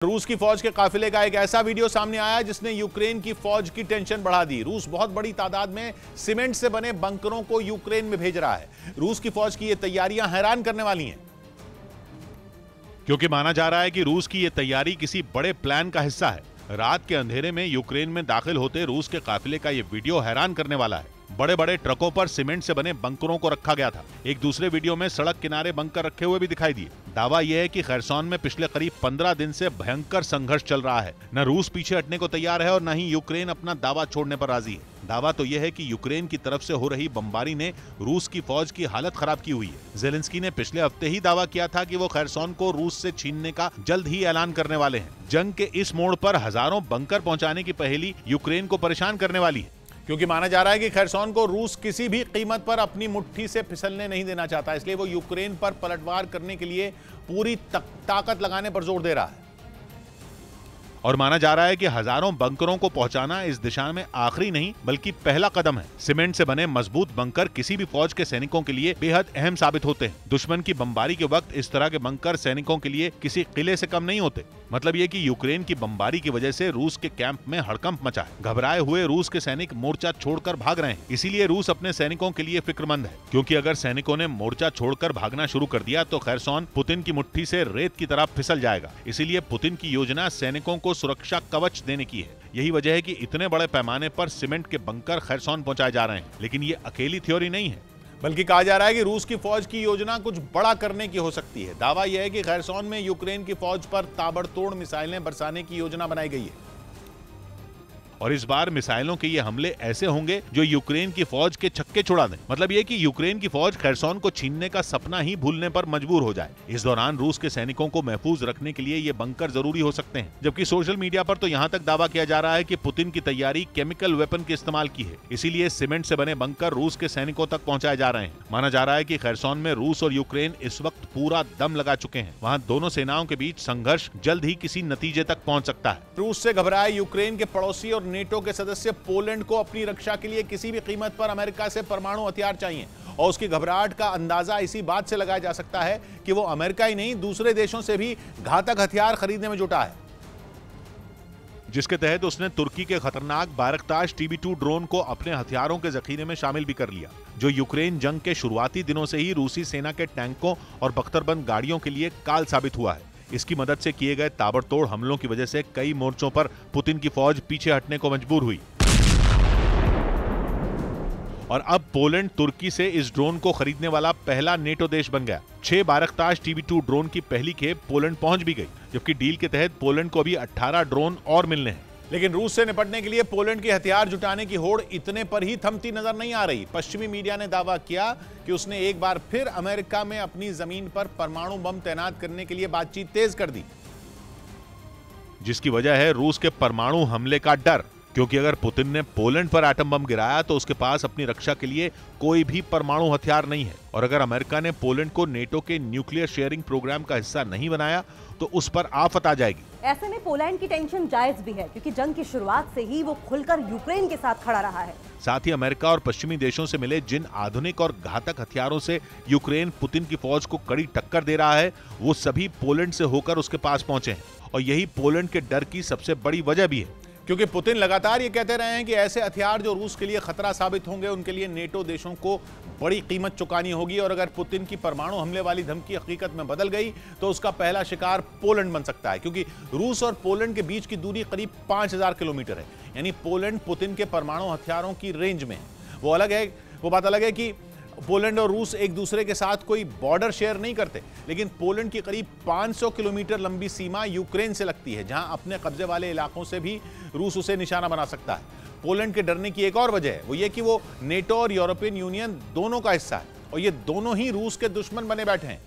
रूस की फौज के काफिले का एक ऐसा वीडियो सामने आया जिसने यूक्रेन की फौज की टेंशन बढ़ा दी। रूस बहुत बड़ी तादाद में सीमेंट से बने बंकरों को यूक्रेन में भेज रहा है। रूस की फौज की ये तैयारियां हैरान करने वाली हैं, क्योंकि माना जा रहा है कि रूस की ये तैयारी किसी बड़े प्लान का हिस्सा है। रात के अंधेरे में यूक्रेन में दाखिल होते रूस के काफिले का ये वीडियो हैरान करने वाला है। बड़े बड़े ट्रकों पर सीमेंट से बने बंकरों को रखा गया था। एक दूसरे वीडियो में सड़क किनारे बंकर रखे हुए भी दिखाई दिए। दावा यह है कि खैरसॉन में पिछले करीब 15 दिन से भयंकर संघर्ष चल रहा है। न रूस पीछे हटने को तैयार है और न ही यूक्रेन अपना दावा छोड़ने पर राजी है। दावा तो यह है कि यूक्रेन की तरफ से हो रही बमबारी ने रूस की फौज की हालत खराब की हुई है। जेलेंस्की ने पिछले हफ्ते ही दावा किया था कि वो खैरसॉन को रूस से छीनने का जल्द ही ऐलान करने वाले हैं। जंग के इस मोड़ पर हजारों बंकर पहुंचाने की पहेली यूक्रेन को परेशान करने वाली है, क्योंकि माना जा रहा है कि खैरसॉन को रूस किसी भी कीमत पर अपनी मुट्ठी से फिसलने नहीं देना चाहता। इसलिए वो यूक्रेन पर पलटवार करने के लिए पूरी ताकत लगाने पर जोर दे रहा है। और माना जा रहा है कि हजारों बंकरों को पहुंचाना इस दिशा में आखिरी नहीं बल्कि पहला कदम है। सीमेंट से बने मजबूत बंकर किसी भी फौज के सैनिकों के लिए बेहद अहम साबित होते हैं। दुश्मन की बमबारी के वक्त इस तरह के बंकर सैनिकों के लिए किसी किले से कम नहीं होते। मतलब ये कि यूक्रेन की बमबारी की वजह से रूस के कैंप में हड़कंप मचा है। घबराए हुए रूस के सैनिक मोर्चा छोड़कर भाग रहे हैं। इसीलिए रूस अपने सैनिकों के लिए फिक्रमंद है, क्योंकि अगर सैनिकों ने मोर्चा छोड़कर भागना शुरू कर दिया तो खैरसॉन पुतिन की मुट्ठी से रेत की तरह फिसल जाएगा। इसीलिए पुतिन की योजना सैनिकों को सुरक्षा कवच देने की है। यही वजह है कि इतने बड़े पैमाने पर सीमेंट के बंकर खैरसॉन पहुंचाए जा रहे हैं। लेकिन ये अकेली थ्योरी नहीं है, बल्कि कहा जा रहा है कि रूस की फौज की योजना कुछ बड़ा करने की हो सकती है। दावा यह है कि खैरसॉन में यूक्रेन की फौज पर ताबड़तोड़ मिसाइलें बरसाने की योजना बनाई गई है। और इस बार मिसाइलों के ये हमले ऐसे होंगे जो यूक्रेन की फौज के छक्के छुड़ा दें। मतलब ये कि यूक्रेन की फौज खैरसॉन को छीनने का सपना ही भूलने पर मजबूर हो जाए। इस दौरान रूस के सैनिकों को महफूज रखने के लिए ये बंकर जरूरी हो सकते हैं। जबकि सोशल मीडिया पर तो यहाँ तक दावा किया जा रहा है कि पुतिन की तैयारी केमिकल वेपन के इस्तेमाल की है। इसीलिए सीमेंट से बने बंकर रूस के सैनिकों तक पहुंचाए जा रहे हैं। माना जा रहा है कि खैरसॉन में रूस और यूक्रेन इस वक्त पूरा दम लगा चुके हैं। वहाँ दोनों सेनाओं के बीच संघर्ष जल्द ही किसी नतीजे तक पहुंच सकता है। रूस से घबराए यूक्रेन के पड़ोसी और नेटो के सदस्य पोलैंड को अपनी रक्षा के लिए किसी भी कीमत पर अमेरिका से परमाणु हथियार चाहिए। और उसकी घबराहट का अंदाजा इसी बात से लगाया जा सकता है कि वो अमेरिका ही नहीं दूसरे देशों से भी घातक हथियार खरीदने में जुटा है, जिसके तहत उसने तुर्की के खतरनाक बायरक्तार TB2 ड्रोन को अपने हथियारों के जखीरे में शामिल भी कर लिया, जो यूक्रेन जंग के शुरुआती दिनों से ही रूसी सेना के टैंकों और बख्तरबंद गाड़ियों के लिए काल साबित हुआ है। इसकी मदद से किए गए ताबड़तोड़ हमलों की वजह से कई मोर्चों पर पुतिन की फौज पीछे हटने को मजबूर हुई। और अब पोलैंड तुर्की से इस ड्रोन को खरीदने वाला पहला नेटो देश बन गया। 6 बायरक्तार TB2 ड्रोन की पहली खेप पोलैंड पहुंच भी गई, जबकि डील के तहत पोलैंड को अभी 18 ड्रोन और मिलने हैं। लेकिन रूस से निपटने के लिए पोलैंड की हथियार जुटाने की होड़ इतने पर ही थमती नजर नहीं आ रही। पश्चिमी मीडिया ने दावा किया कि उसने एक बार फिर अमेरिका में अपनी जमीन पर परमाणु बम तैनात करने के लिए बातचीत तेज कर दी, जिसकी वजह है रूस के परमाणु हमले का डर। क्योंकि अगर पुतिन ने पोलैंड पर एटम बम गिराया तो उसके पास अपनी रक्षा के लिए कोई भी परमाणु हथियार नहीं है। और अगर अमेरिका ने पोलैंड को नेटो के न्यूक्लियर शेयरिंग प्रोग्राम का हिस्सा नहीं बनाया तो उस पर आफत आ जाएगी। ऐसे में पोलैंड की टेंशन जायज भी है, क्योंकि जंग की शुरुआत से ही वो खुलकर यूक्रेन के साथ खड़ा रहा है। साथ ही अमेरिका और पश्चिमी देशों से मिले जिन आधुनिक और घातक हथियारों से यूक्रेन पुतिन की फौज को कड़ी टक्कर दे रहा है, वो सभी पोलैंड से होकर उसके पास पहुंचे हैं। और यही पोलैंड के डर की सबसे बड़ी वजह भी है, क्योंकि पुतिन लगातार ये कहते रहे हैं कि ऐसे हथियार जो रूस के लिए खतरा साबित होंगे उनके लिए नेटो देशों को बड़ी कीमत चुकानी होगी। और अगर पुतिन की परमाणु हमले वाली धमकी हकीकत में बदल गई तो उसका पहला शिकार पोलैंड बन सकता है, क्योंकि रूस और पोलैंड के बीच की दूरी करीब 5000 किलोमीटर है। यानी पोलैंड पुतिन के परमाणु हथियारों की रेंज में है। वो बात अलग है कि पोलैंड और रूस एक दूसरे के साथ कोई बॉर्डर शेयर नहीं करते, लेकिन पोलैंड की करीब 500 किलोमीटर लंबी सीमा यूक्रेन से लगती है, जहां अपने कब्जे वाले इलाकों से भी रूस उसे निशाना बना सकता है। पोलैंड के डरने की एक और वजह है, वो ये कि वो नेटो और यूरोपियन यूनियन दोनों का हिस्सा है और ये दोनों ही रूस के दुश्मन बने बैठे हैं।